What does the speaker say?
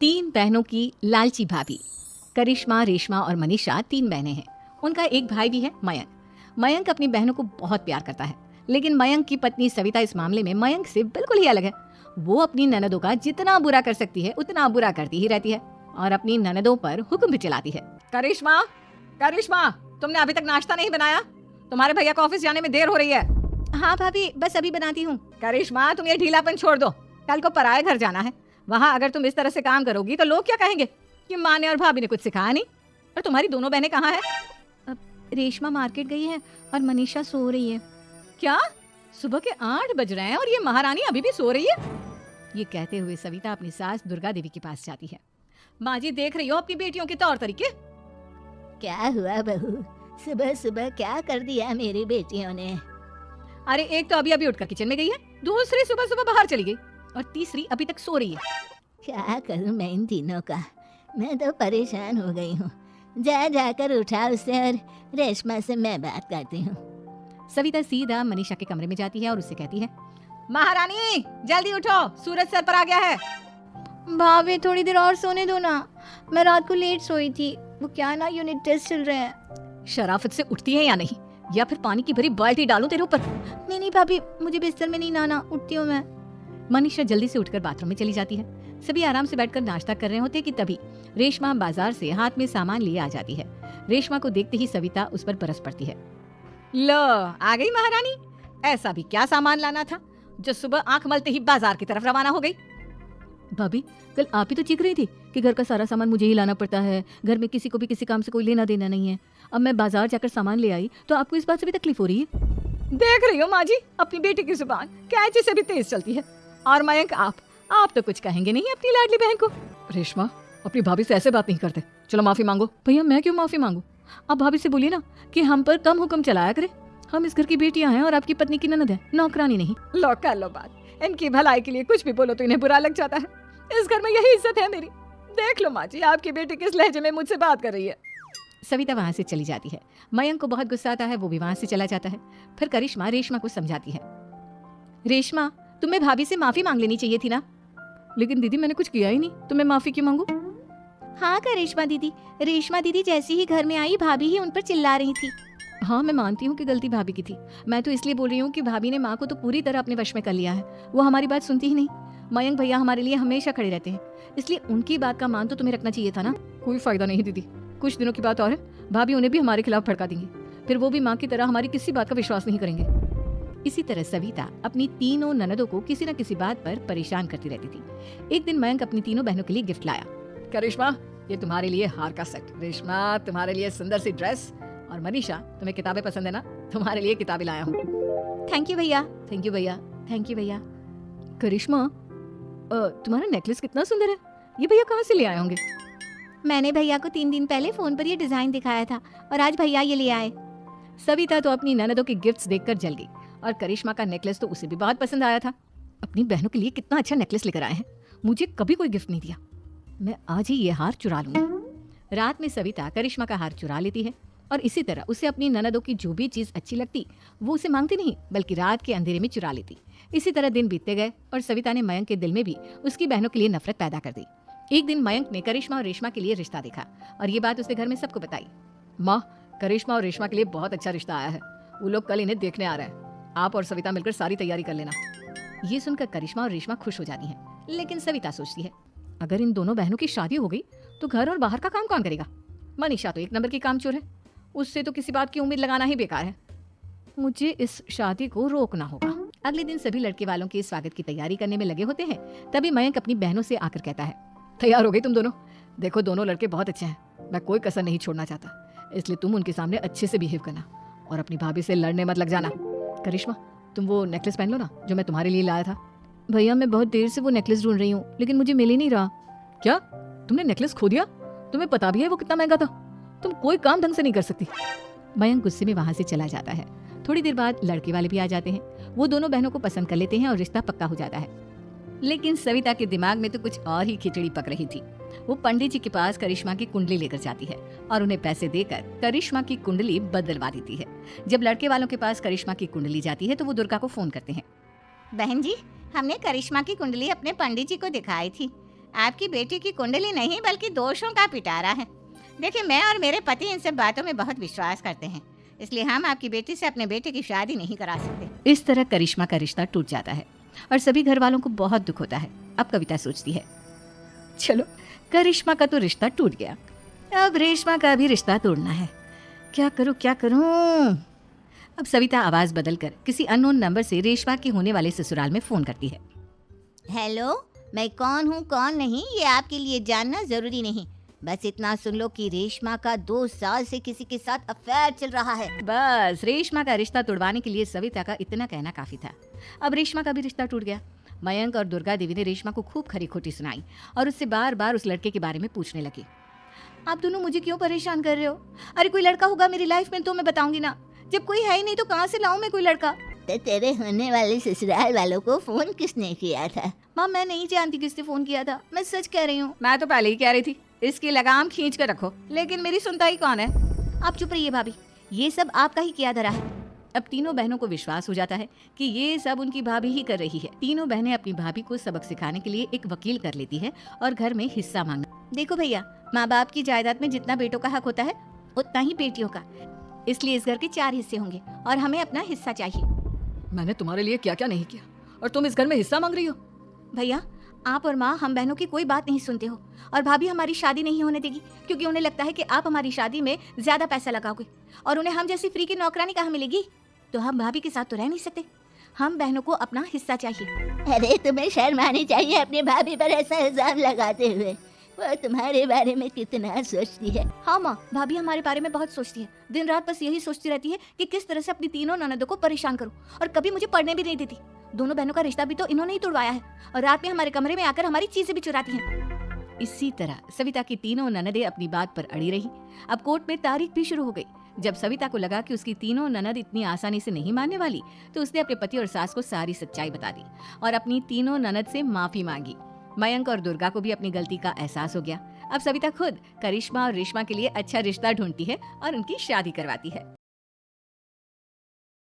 तीन बहनों की लालची भाभी। करिश्मा, रेशमा और मनीषा तीन बहनें हैं। उनका एक भाई भी है, मयंक। मयंक अपनी बहनों को बहुत प्यार करता है, लेकिन मयंक की पत्नी सविता इस मामले में मयंक से बिल्कुल ही अलग है। वो अपनी ननदों का जितना बुरा कर सकती है उतना बुरा करती ही रहती है और अपनी ननदों पर हुक्म भी चलाती है। करिश्मा, करिश्मा, तुमने अभी तक नाश्ता नहीं बनाया? तुम्हारे भैया को ऑफिस जाने में देर हो रही है। हाँ भाभी, बस अभी बनाती हूँ। करिश्मा, तुम ये ढीलापन छोड़ दो। कल को पराये घर जाना है। वहाँ अगर तुम इस तरह से काम करोगी तो लोग क्या कहेंगे कि माँ ने और भाभी ने कुछ सिखाया नहीं। और तुम्हारी दोनों बहनें कहाँ हैं? अब रेशमा मार्केट गई है और मनीषा सो रही है। क्या? सुबह के 8 बज रहे हैं और ये महारानी अभी भी सो रही है? ये कहते हुए सविता अपनी सास दुर्गा देवी के पास जाती है। माँ जी, देख रही हो अपनी बेटियों के तौर तरीके? क्या हुआ बहू, सुबह सुबह क्या कर दिया मेरी बेटियों ने? अरे एक तो अभी अभी उठकर किचन में गई है, दूसरी सुबह सुबह बाहर चली गई और तीसरी अभी तक सो रही है। क्या करूं मैं इन तीनों का, मैं तो परेशान हो गई हूँ। जा जाकर उठा उसे और रेशमा से मैं बात करती हूँ। सविता सीधा मनीषा के कमरे में जाती है और उससे कहती है, महारानी जल्दी उठो, सूरज सर पर आ गया है। भाभी थोड़ी देर और सोने दो ना, मैं रात को लेट सोई थी। वो क्या ना यूनिट टेस्ट चल रहे हैं। शराफत से उठती है या नहीं, या फिर पानी की भरी बाल्टी डालूं तेरे ऊपर? नहीं नहीं भाभी, मुझे बिस्तर में नहीं नहाना, उठती हूँ मैं। मनीषा जल्दी से उठकर बाथरूम में चली जाती है। सभी आराम से बैठकर नाश्ता कर रहे होते कि तभी रेशमा बाजार से हाथ में सामान लिए आ जाती है। रेशमा को देखते ही सविता उस पर बरस पड़ती है। लो, आ गई महारानी। ऐसा भी क्या सामान लाना था जो सुबह आंख मलते ही बाजार की तरफ रवाना हो गई? भाभी, कल आप ही तो चीख रही थी कि घर का सारा सामान मुझे ही लाना पड़ता है, घर में किसी को भी किसी काम से कोई लेना देना नहीं है। अब मैं बाजार जाकर सामान ले आई तो आपको इस बात से भी तकलीफ हो रही है? देख रही हो माँ जी, अपनी बेटी की जुबान कैंची से भी तेज चलती है। और मयंक, आप तो कुछ कहेंगे नहीं अपनी लाडली बहन को। रेशमा, अपनी भाभी से ऐसे बात नहीं करते, चलो माफी मांगो। भैया, मैं क्यों माफी मांगू? आप भाभी से बोलिए ना कि हम पर कम हुक्म चलाया करे। हम इस घर की बेटियां हैं और आपकी पत्नी की ननद है, नौकरानी नहीं। लो कर लो बात। इनकी भलाई के लिए कुछ भी बोलो तो इन्हें बुरा लग जाता है। इस घर में यही इज्जत है मेरी। देख लो माँ जी, आपकी बेटी किस लहजे में मुझसे बात कर रही है। सविता वहाँ से चली जाती है। मयंक को बहुत गुस्सा आता है, वो भी वहाँ से चला जाता है। फिर करिश्मा रेशमा को समझाती है, रेशमा, तुम्हें भाभी से माफी मांग लेनी चाहिए थी ना। लेकिन दीदी, मैंने कुछ किया ही नहीं, तो मैं माफी क्यों मांगू? हाँ करिश्मा दीदी, रेशमा दीदी जैसी ही घर में आई भाभी ही उन पर चिल्ला रही थी। हाँ, मैं मानती हूँ कि गलती भाभी की थी। मैं तो इसलिए बोल रही हूँ कि भाभी ने माँ को तो पूरी तरह अपने वश में कर लिया है। वो हमारी बात सुनती ही नहीं। मयंक भैया हमारे लिए हमेशा खड़े रहते हैं, इसलिए उनकी बात का मान तो तुम्हें रखना चाहिए था ना। कोई फायदा नहीं दीदी, कुछ दिनों की बात और है, भाभी उन्हें भी हमारे खिलाफ भड़का देंगी। फिर वो भी माँ की तरह हमारी किसी बात का विश्वास नहीं करेंगे। इसी तरह सविता अपनी तीनों ननदों को किसी न किसी बात पर परेशान करती रहती थी। एक दिन मयंक अपनी तीनों बहनों के लिए गिफ्ट लाया। करिश्मा, ये तुम्हारे लिए हार का सेट। रेशमा, तुम्हारे लिए सुंदर सी ड्रेस। और मनीषा, तुम्हें किताबें पसंद है ना, तुम्हारे लिए किताबें लाया हूँ। थैंक यू भैया। थैंक यू भैया, थैंक यू भैया। करिश्मा, तुम्हारा नेकलेस कितना सुंदर है, ये भैया कहाँ से ले आए होंगे? मैंने भैया को 3 दिन पहले फोन पर ये डिजाइन दिखाया था और आज भैया ये ले आए। सविता तो अपनी ननदों के गिफ्ट्स देखकर जल गई और करिश्मा का नेकलेस तो उसे भी बहुत पसंद आया था। अपनी बहनों के लिए कितना अच्छा नेकलेस लेकर आए हैं, मुझे कभी कोई गिफ्ट नहीं दिया। मैं आज ही ये हार चुरा लूंगी। रात में सविता करिश्मा का हार चुरा लेती है और इसी तरह उसे अपनी ननदों की जो भी चीज अच्छी लगती वो उसे मांगती नहीं, बल्कि रात के अंधेरे में चुरा लेती। इसी तरह दिन बीतते गए और सविता ने मयंक के दिल में भी उसकी बहनों के लिए नफरत पैदा कर दी। एक दिन मयंक ने करिश्मा और रेशमा के लिए रिश्ता देखा और ये बात उसने घर में सबको बताई। माँ, करिश्मा और रेशमा के लिए बहुत अच्छा रिश्ता आया है, वो लोग कल इन्हें देखने आ रहे हैं। आप और सविता मिलकर सारी तैयारी कर लेना। ये सुनकर करिश्मा और रेशमा खुश हो जाती हैं, लेकिन सविता सोचती है, अगर इन दोनों बहनों की शादी हो गई तो घर और बाहर का काम कौन करेगा? मनीषा तो 1 नंबर की कामचोर है, उससे तो किसी बात की उम्मीद लगाना ही बेकार है। मुझे इस शादी को रोकना होगा। अगले दिन सभी लड़के वालों के स्वागत की तैयारी करने में लगे होते हैं। तभी मयंक अपनी बहनों से आकर कहता है, तैयार हो गई तुम दोनों? देखो, दोनों लड़के बहुत अच्छे हैं, मैं कोई कसर नहीं छोड़ना चाहता, इसलिए तुम उनके सामने अच्छे से बिहेव करना और अपनी भाभी से लड़ने मत लग जाना। करिश्मा, तुम वो नेकलेस पहन लो ना जो मैं तुम्हारे लिए लाया था। भैया, मैं बहुत देर से वो नेकलेस ढूंढ रही हूँ, लेकिन मुझे मिल ही नहीं रहा। क्या? तुमने नेकलेस खो दिया? तुम्हें पता भी है वो कितना महंगा था? तुम कोई काम ढंग से नहीं कर सकती। मयंक गुस्से में वहां से चला जाता है। थोड़ी देर बाद लड़के वाले भी आ जाते हैं। वो दोनों बहनों को पसंद कर लेते हैं और रिश्ता पक्का हो जाता है। लेकिन सविता के दिमाग में तो कुछ और ही खिचड़ी पक रही थी। वो पंडित जी के पास करिश्मा की कुंडली लेकर जाती है और उन्हें पैसे देकर करिश्मा की कुंडली बदलवा देती है। जब लड़के वालों के पास करिश्मा की कुंडली जाती है तो वो दुर्गा को फोन करते हैं। बहन जी, हमने करिश्मा की कुंडली अपने पंडित जी को दिखाई थी, आपकी बेटी की कुंडली नहीं बल्कि दोषों का पिटारा है। देखिए, मैं और मेरे पति इन सब बातों में बहुत विश्वास करते हैं, इसलिए हम आपकी बेटी से अपने बेटे की शादी नहीं करा सकते। इस तरह करिश्मा का रिश्ता टूट जाता है और सभी घर वालों को बहुत दुख होता है। अब कविता सोचती है, चलो करिश्मा का तो रिश्ता टूट गया, अब रेशमा का भी रिश्ता तोड़ना है। क्या करूं क्या करूं? अब सविता आवाज बदलकर किसी अननोन नंबर से रेशमा के होने वाले ससुराल में फोन करती है। हेलो, मैं कौन हूँ कौन नहीं ये आपके लिए जानना जरूरी नहीं, बस इतना सुन लो कि रेशमा का 2 साल से किसी के साथ अफेयर चल रहा है। बस रेशमा का रिश्ता तोड़वाने के लिए सविता का इतना कहना काफी था। अब रेशमा का भी रिश्ता टूट गया। मयंक और दुर्गा देवी ने रेशमा को खूब खरी खोटी सुनाई और उससे बार बार उस लड़के के बारे में पूछने लगी। आप दोनों मुझे क्यों परेशान कर रहे हो? अरे कोई लड़का होगा मेरी लाइफ में तो मैं बताऊंगी ना, जब कोई है ही नहीं तो कहाँ से लाऊं मैं कोई लड़का? तो तेरे होने वाले ससुराल वालों को फोन किसने किया था? माँ मैं नहीं जानती किसने फोन किया था, मैं सच कह रही हूँ। मैं तो पहले ही कह रही थी इसकी लगाम खींच कर रखो, लेकिन मेरी सुनता ही कौन है? आप चुप रहिए भाभी, ये सब आपका ही किया धरा है। अब तीनों बहनों को विश्वास हो जाता है कि ये सब उनकी भाभी ही कर रही है। तीनों बहनें अपनी भाभी को सबक सिखाने के लिए एक वकील कर लेती है और घर में हिस्सा मांगना। देखो भैया, माँ बाप की जायदाद में जितना बेटों का हक होता है उतना ही बेटियों का, इसलिए इस घर के 4 हिस्से होंगे और हमें अपना हिस्सा चाहिए। मैंने तुम्हारे लिए क्या क्या नहीं किया और तुम इस घर में हिस्सा मांग रही हो? भैया, आप और माँ हम बहनों की कोई बात नहीं सुनते हो और भाभी हमारी शादी नहीं होने देगी क्योंकि उन्हें लगता है कि आप हमारी शादी में ज्यादा पैसा लगाओगे और उन्हें हम जैसी फ्री की नौकरानी कहाँ मिलेगी। तो हम भाभी के साथ तो रह नहीं सकते, हम बहनों को अपना हिस्सा चाहिए। अरे तुम्हें शर्म आनी चाहिए अपनी भाभी पर ऐसा इल्जाम लगाते हुए, वो तुम्हारे बारे में कितना सोचती है। हाँ माँ, भाभी हमारे बारे में बहुत सोचती है, दिन रात बस यही सोचती रहती है कि किस तरह से अपनी तीनों ननदों को परेशान करूं और कभी मुझे पढ़ने भी नहीं देती। दोनों बहनों का रिश्ता भी तो इन्होंने ही तोड़वाया है और रात में हमारे कमरे में आकर हमारी चीजें भी चुराती हैं। इसी तरह सविता की तीनों ननदें अपनी बात पर अड़ी रही। अब कोर्ट में तारीख भी शुरू हो गई। जब सविता को लगा कि उसकी तीनों ननद इतनी आसानी से नहीं मानने वाली, तो उसने अपने पति और सास को सारी सच्चाई बता दी और अपनी तीनों ननद से माफी मांगी। मयंक और दुर्गा को भी अपनी गलती का एहसास हो गया। अब सविता खुद करिश्मा और रेशमा के लिए अच्छा रिश्ता ढूंढती है और उनकी शादी करवाती है।